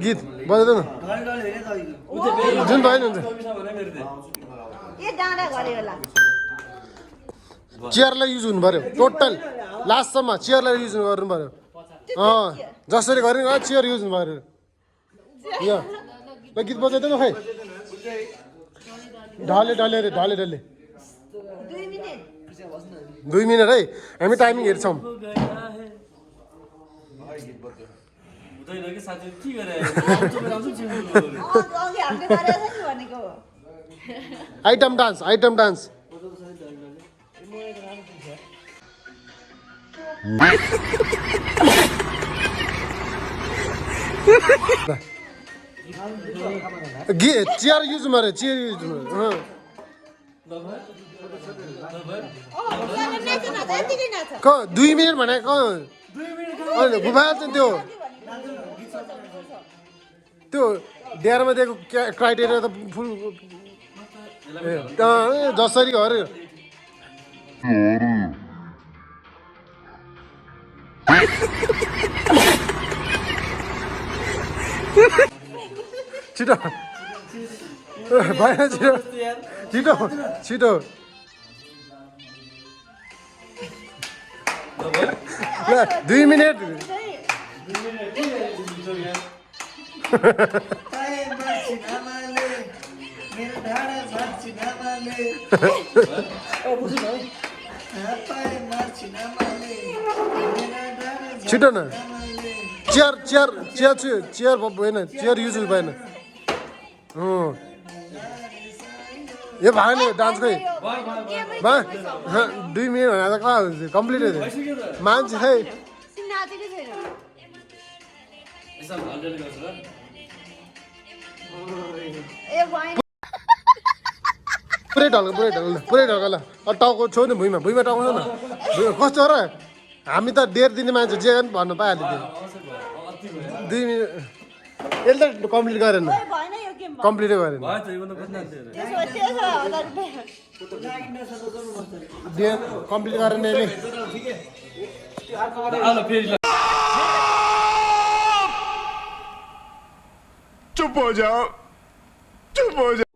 गीत बजाउँदैन जुन भयो नि हुन्छ चेयरलाई युज हुनु पऱ्यो टोटल लास्टसम्म चेयरलाई युज गर्नु पऱ्यो जसरी गऱ्यो नि चेयर युज हुनु पऱ्यो यहाँ ल गीत बजाउँदैन खै ढले ढले अरे ढले ढले 2 मिनट है हामी टाइमिङ हेर्छौँ आइटम डान्स चेयर युज मारे चेयर युज 2 मिनट भनेको गुफा त्यो डेयरमा दिएको क्राइटेरिया त फुल जसरी गऱ्यो छिटो भएन छिटो छिटो 2 मिनट छिटो न चेयर चेयर चेयर चेयर भएन चेयर युज भएन यो भएन डान्स खै 2 मिनट भनेर त कहाँ हुन्छ कम्प्लिट मान्छे खै पुरै ढल्क ल टाउको छेउ नि भुइँमा टाउको छ न कस्तो र हामी त 1.5 दिने मान्छे जे पनि भन्नु पाइहाल्यो त्यो 2 मिनट यसले त कम्प्लिट गरेन कम्प्लिटै गरेन कम्प्लिट गरेन यसले चुप हो जाओ